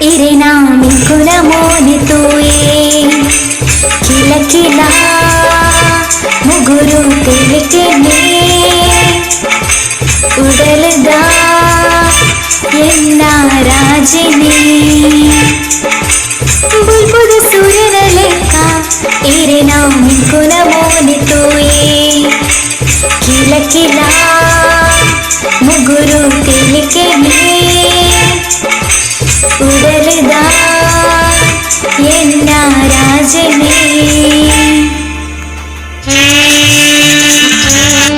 Irena मिकुना Mone तोये Kilkila मुगुरु तेलिकेने उडलदा एन्ना Rajini Bulbul Suryan लेक्क Irena मिकुना Mone तोये Kilkila मुगुरु तेलिकेने उडलदा एन्ना Rajini